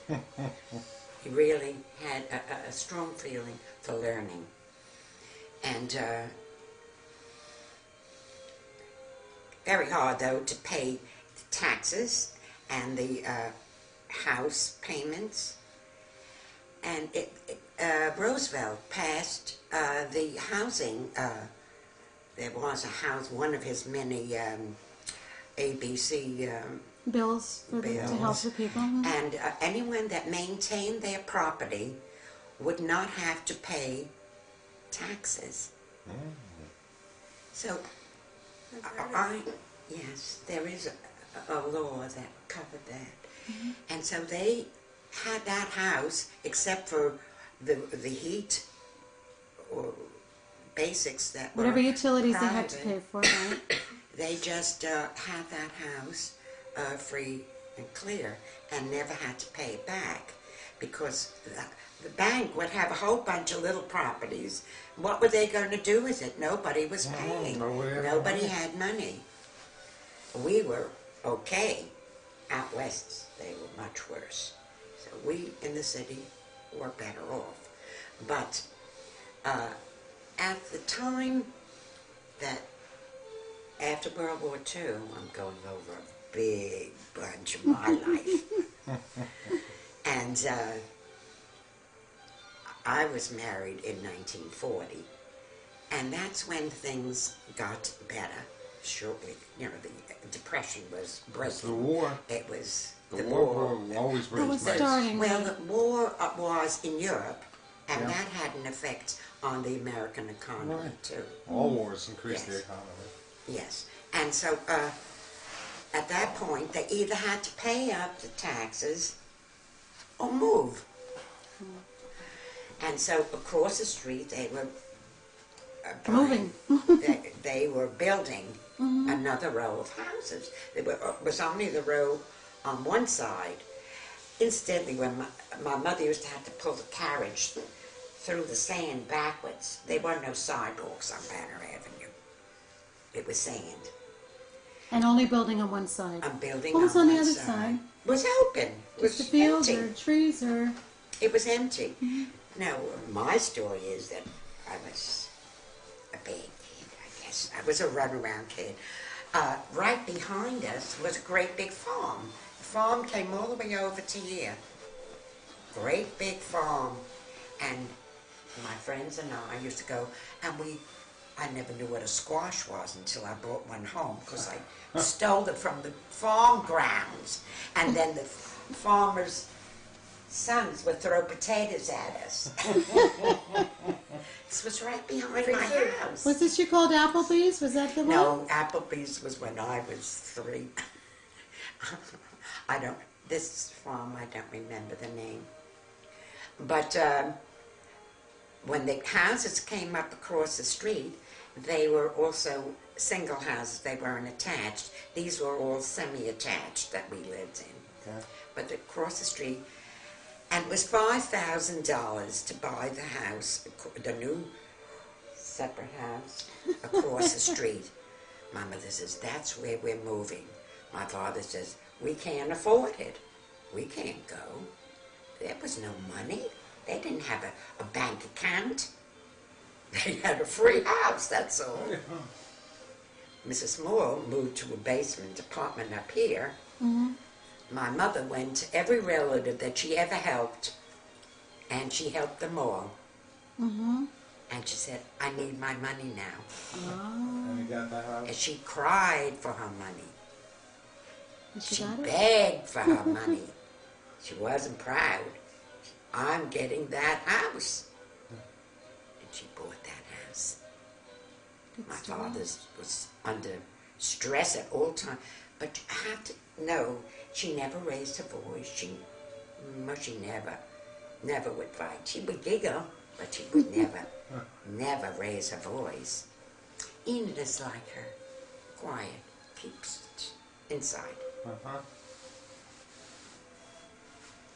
He really had a strong feeling for learning. And very hard, though, to pay the taxes and the house payments. And Roosevelt passed the housing. There was a house, one of his many ABC bills to help the people. And anyone that maintained their property would not have to pay taxes. So, yes, there is a law that covered that. And so they had that house, except for the heat or basics that whatever were utilities private, they had to pay for, right? They just had that house free and clear and never had to pay it back, because the bank would have a whole bunch of little properties. What were they going to do with it? Nobody was paying. Nobody had money. We were okay. Out west, they were much worse. So we in the city were better off. But at the time that after World War II, I'm going over a big bunch of my life. And I was married in 1940. And that's when things got better. Shortly, you know, the Depression was breaking. The war. It was the war always raised starting. Well, the war was in Europe, and that had an effect on the American economy too. All wars increased the economy. Yes, and so at that point, they either had to pay up the taxes or move. And so across the street, they were moving. they were building another row of houses. It was only the row on one side. Instantly, when my mother used to have to pull the carriage through the sand backwards, there were no sidewalks on Banner Avenue. It was sand. And only building on one side. I'm building what was on the one other side. side? Was open. It was the fields empty. or trees or... It was empty. Now, my story is that I was a big kid, I guess. I was a runaround kid. Right behind us was a great big farm. The farm came all the way over to here. Great big farm. And my friends and I used to go, and I never knew what a squash was until I brought one home, because I stole it from the farm grounds. And then the farmers' sons would throw potatoes at us. This was right behind my house. Was this you called Applebee's? Was that the one? No, Applebee's was when I was 3. This farm, I don't remember the name. But when the houses came up across the street, they were also single houses. They weren't attached. These were all semi-attached that we lived in. Okay. But across the street, and it was $5,000 to buy the house, the new separate house across the street. My mother says, that's where we're moving. My father says, we can't afford it. We can't go. There was no money. They didn't have a bank account. They had a free house, that's all. Mrs. Moore moved to a basement apartment up here. My mother went to every relative that she ever helped, and she helped them all. And she said, I need my money now. And you got that house? And she cried for her money. She begged for her money. She wasn't proud. I'm getting that house. And she bought that house. My father was under stress at all times. But I have to know, she never raised her voice. She never would fight. She would giggle, but she would never raise her voice. Enid is like her, quiet, keeps it inside.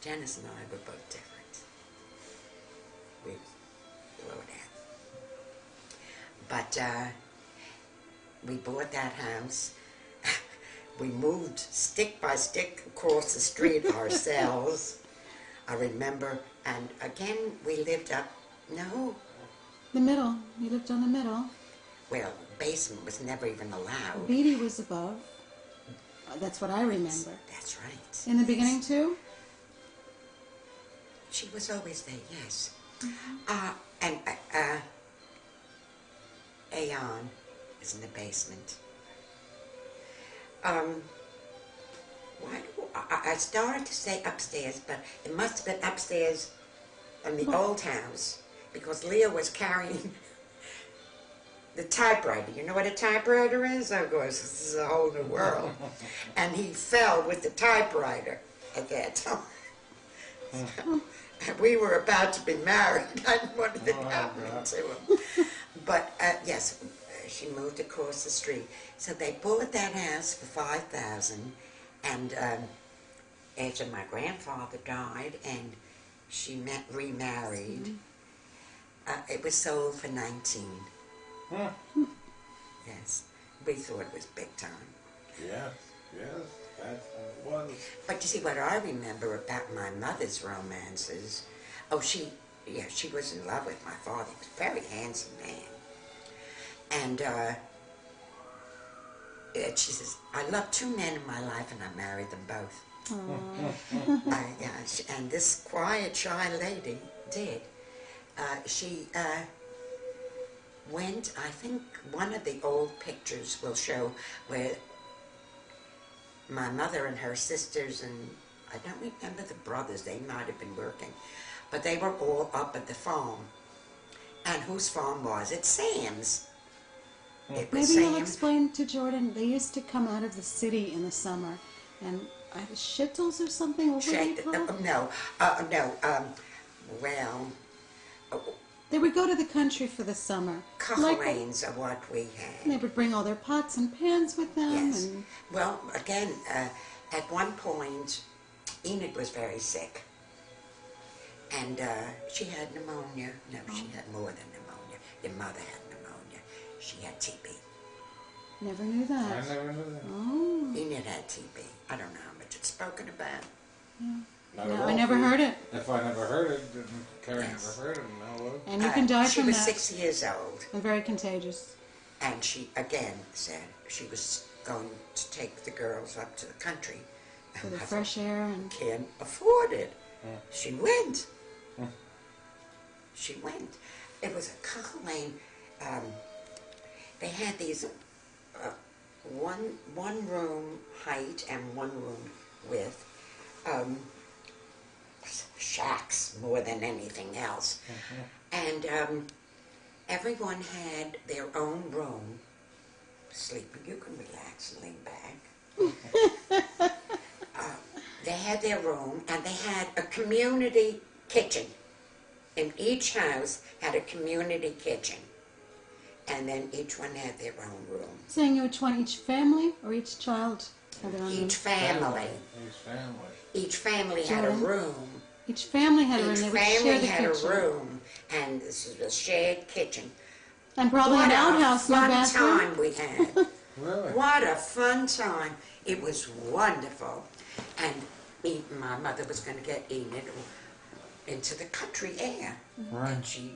Janice and I were both different. We blew it out. But we bought that house. We moved stick by stick across the street ourselves. remember, and again, we lived up, no, The middle. You lived on the middle. well, basement was never even allowed. Beatty was above. That's what I remember. That's right. In the beginning, too? She was always there, yes. Mm-hmm. And Aeon is in the basement. I started to say upstairs, but it must have been upstairs in the old house, because Leo was carrying the typewriter. You know what a typewriter is? Of course, this is a whole new world. And he fell with the typewriter at that time. We were about to be married. I didn't want anything happening to him. But yes, she moved across the street. So they bought that house for $5,000, and after my grandfather died and she remarried, it was sold for 19. Yes, we thought it was big time. Yes, that's how it was. But you see, what I remember about my mother's romances, she was in love with my father. He was a very handsome man. And she says, I love two men in my life, and I married them both. And this quiet, shy lady did. She went, I think one of the old pictures will show where my mother and her sisters, and I don't remember the brothers, they might have been working, but they were all up at the farm. And whose farm was it? Sam's. It was Maybe you'll Sam's. explain to Jordan, they used to come out of the city in the summer, and shittles or something? What were they called? Well, They would go to the country for the summer. Cahalanes are what we had. And they would bring all their pots and pans with them. Yes. And Well, again, at one point, Enid was very sick. And she had pneumonia. No, she had more than pneumonia. Your mother had pneumonia. She had TB. never knew I that. never knew that. Oh, Enid had TB. I don't know how much it's spoken about. Not no, at I all. never heard it. If I never heard it, then Carrie Yes. never heard it, no way. And you can die She from was that. 6 years old. And very contagious. And she, again, said she was going to take the girls up to the country. For the I fresh air and can't afford it. She went. She went. It was a Cahalain. They had these one room height and one room width shacks more than anything else. And everyone had their own room. Sleeping, you can relax and lean back. They had their room, and they had a community kitchen. And each house had a community kitchen. And then each one had their own room. saying each family or each child had their own room? Each family. Each family. Each family had a Jordan? room. Each family had a room. Each They would share family the had kitchen. a room. And this is a shared kitchen. And probably What an a outhouse, no fun bathroom. time we had. Really? What a fun time. It was wonderful. And my mother was going to get Enid into the country air. Right. And she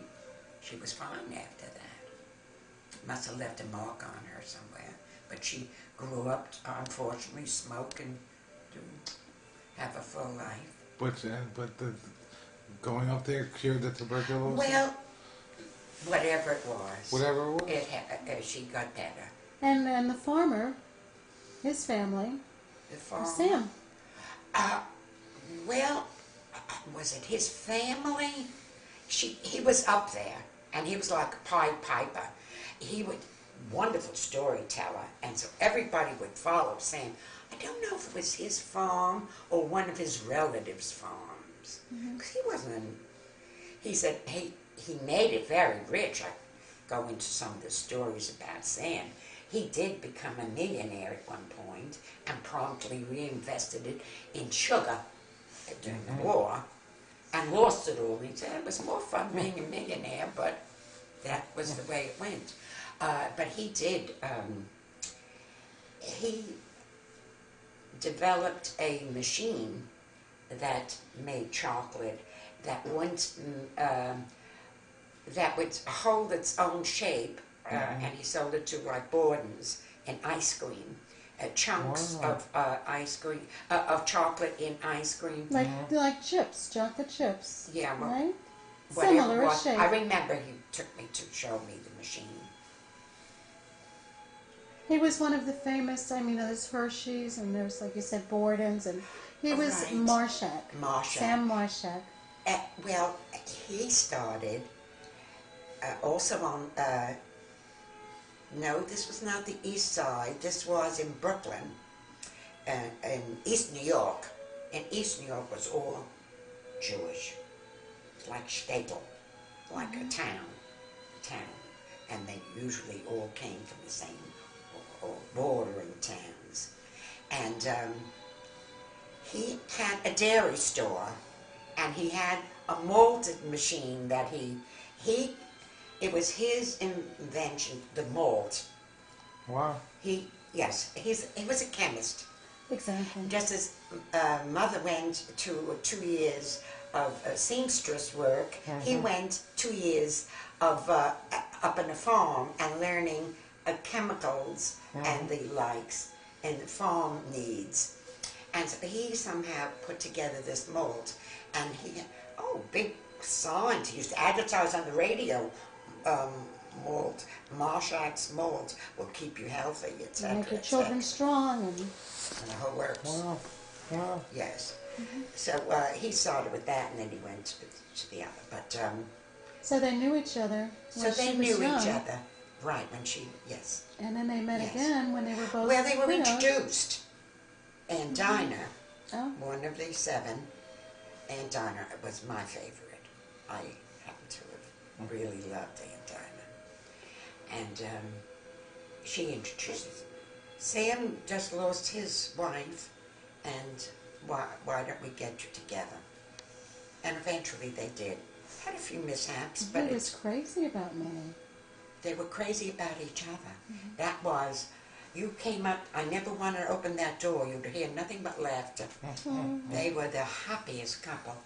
was fine after that. Must have left a mark on her somewhere. But she grew up, unfortunately, smoke and have a full life. But the going up there cured the tuberculosis? Well, whatever it was. Whatever it was? She got better. And then the farmer, his family, The farm. Sam. Well, was it his family? He was up there, and he was like a Pied Piper. He would, wonderful storyteller, and so everybody would follow Sam. I don't know if it was his farm or one of his relatives' farms, because he wasn't. He said he made it very rich. I go into some of the stories about Sam. He did become a millionaire at one point and promptly reinvested it in sugar during the war and lost it all. He said it was more fun being a millionaire, but that was the way it went. But he did, he developed a machine that made chocolate that once that would hold its own shape, and he sold it to like Borden's and ice cream, chunks of ice cream, of chocolate in ice cream. Like chips, chocolate chips. Yeah, well, right? whatever it Similar was. shape. I remember he took me to show me the machine. He was one of the famous, I mean, there's Hershey's and there's, like you said, Borden's, and he was Right. Marshak. Marshak. Sam Marshak. Well, he started also on, no, this was not the East Side. This was in Brooklyn, in East New York. And East New York was all Jewish. It's like shtetl, like a town. And they usually all came from the same or bordering towns. And he had a dairy store, and he had a malted machine that it was his invention, the malt. Wow. He was a chemist. Exactly. Just as mother went to 2 years of seamstress work, he went 2 years of up in a farm and learning chemicals and the likes and farm needs. And so he somehow put together this malt, and he had, big signs. He used to advertise on the radio, malt, Marshak's malt will keep you healthy, etc. Make your children strong. And the whole works. Wow. Wow. Yes. So he started with that, and then he went to the other. But So they knew each other so when they she was knew young. each other, right? When she, yes. And then they met Yes. again when they were both Well, they were widowed. introduced. And Dinah, Oh. one of the 7, and Dinah was my favorite. I happen to have really loved Aunt Dinah. And she introduced us. Sam just lost his wife, and why don't we get you together? And eventually they did. Had a few mishaps, but He was crazy about me. they were crazy about each other. That was, you came up, I never wanted to open that door, you'd hear nothing but laughter. They were the happiest couple.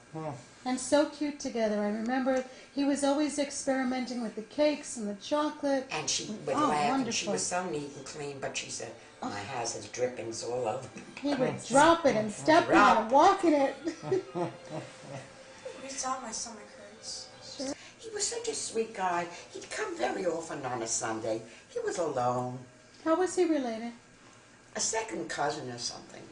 And so cute together. I remember he was always experimenting with the cakes and the chocolate. And she would Oh, laugh, and she wonderful. was so neat and clean, but she said, my house has drippings all over. He would drop it and step on it and walk in it. You saw my stomach hurts. Sure. He was such a sweet guy. He'd come very often on a Sunday. He was alone. How was he related? A second cousin or something.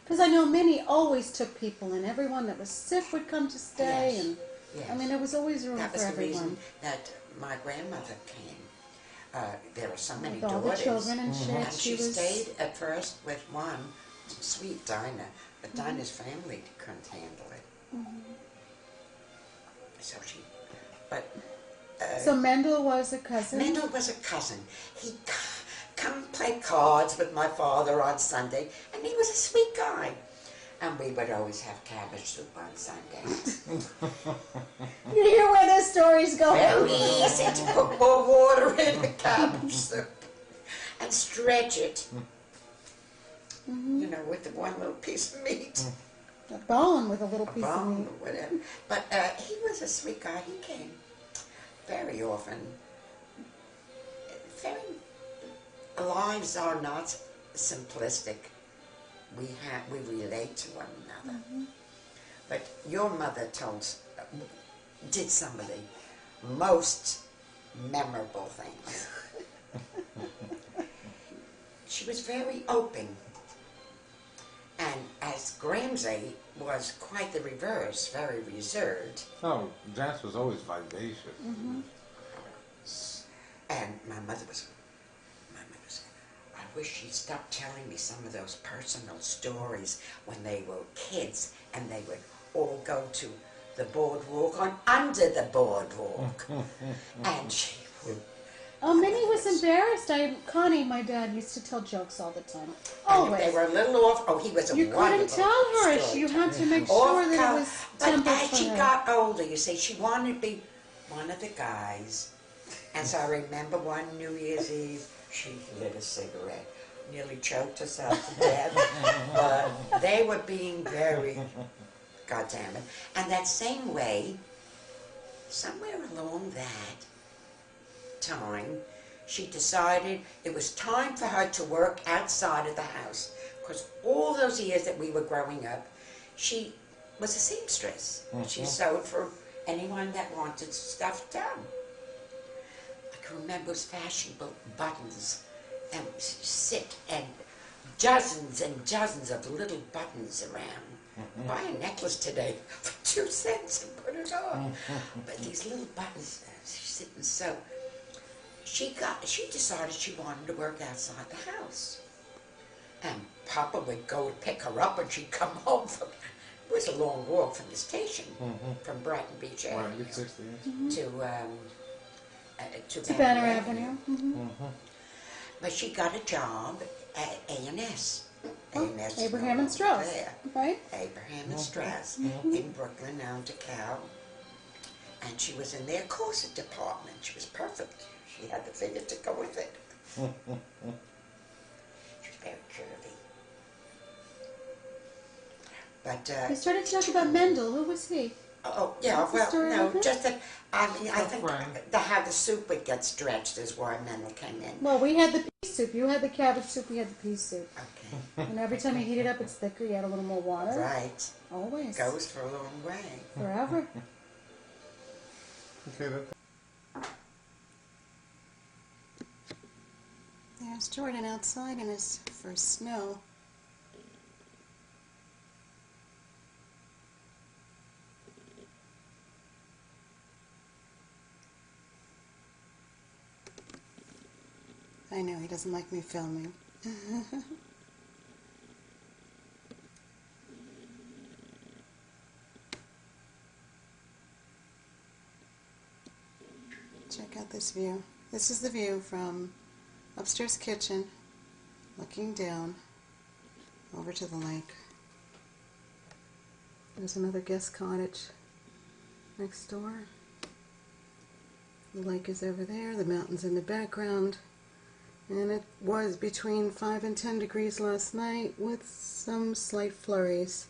Because I know Minnie always took people in. Everyone that was sick would come to stay. Yes. And Yes. I mean, there was always room That for was the everyone. reason that my grandmother came. There were so many With all daughters. the children, and And she was... stayed at first with one, sweet Dinah, but Dinah's family couldn't handle it. So she, but So Mendel was a cousin. Mendel was a cousin. He'd come play cards with my father on Sunday, and he was a sweet guy. And we would always have cabbage soup on Sundays. You hear where this story's going. Very easy to put more water in the cabbage soup and stretch it. You know, with the one little piece of meat. A bone with a little A piece of bone meat. or whatever. But he was a sweet guy. He came very often. Our lives are not simplistic. We relate to one another. But your mother did some of the most memorable things. She was very open. And as Gramsay was quite the reverse, very reserved. Oh, Janice was always vivacious. And my mother said, I wish she'd stop telling me some of those personal stories when they were kids and they would all go to the boardwalk or under the boardwalk. And she would... Oh, Minnie was embarrassed. Connie, my dad, used to tell jokes all the time. And if Always. they were a little off, he was a You couldn't wonderful tell her. storyteller. You had to make Off sure that it color. was But tempered as for she her. got older, you see, she wanted to be one of the guys. And so I remember one New Year's Eve, she lit a cigarette, nearly choked herself to death. But they were being very God damn it. And that same way, somewhere along that time, she decided it was time for her to work outside of the house. Because all those years that we were growing up, she was a seamstress. She sewed for anyone that wanted stuff done. I can remember it was fashionable buttons and sit and dozens of little buttons around. Buy a necklace today for 2 cents and put it on. But these little buttons, she sit and sew. She decided she wanted to work outside the house. And Papa would go to pick her up and she'd come home from, it was a long walk from the station, from Brighton Beach area to Banner Avenue. But she got a job at A&S. A&S Abraham and Strauss, right? Abraham and Strauss in Brooklyn, now DeKalb. And she was in their corset department. She was perfect. She had the figure to go with it. She was very curvy. But We started to talk about Mendel. Who was he? oh yeah, What's the well story no, with it? just that I mean I think friend. how the soup would get stretched is why Mendel came in. Well, we had the pea soup. You had the cabbage soup. We had the pea soup. Okay, And every time you heat it up, it's thicker. You add a little more water. right. Always. Goes for a long way. Forever. Okay, that, There's Jordan outside in his first snow. I know he doesn't like me filming. Check out this view. This is the view from upstairs kitchen, looking down over to the lake. There's another guest cottage next door. The lake is over there, the mountains in the background. And it was between 5 and 10 degrees last night with some slight flurries.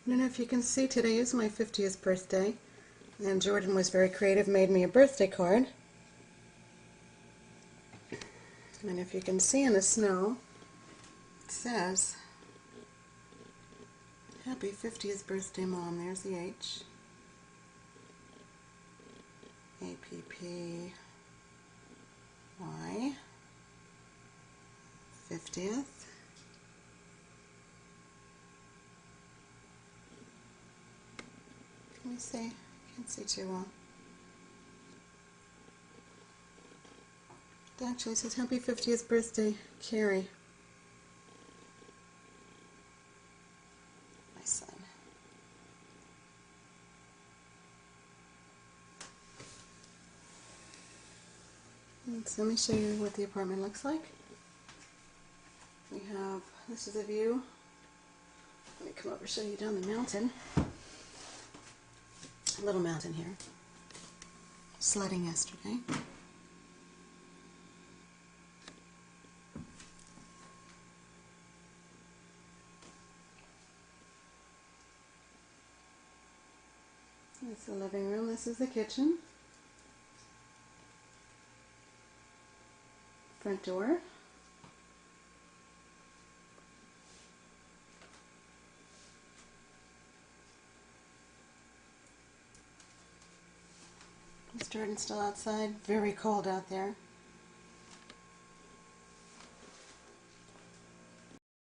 I don't know if you can see, today is my 50th birthday. And Jordan was very creative, made me a birthday card. And if you can see in the snow, it says, Happy 50th birthday, Mom. There's the H. APPY 50th. Let me see. Can't see too well. It actually says Happy 50th birthday, Carrie. My son. So let me show you what the apartment looks like. We have, this is a view. Let me come over and show you down the mountain. A little mountain here. Sledding yesterday. This is the living room. This is the kitchen. Front door. Is Jordan still outside? Very cold out there.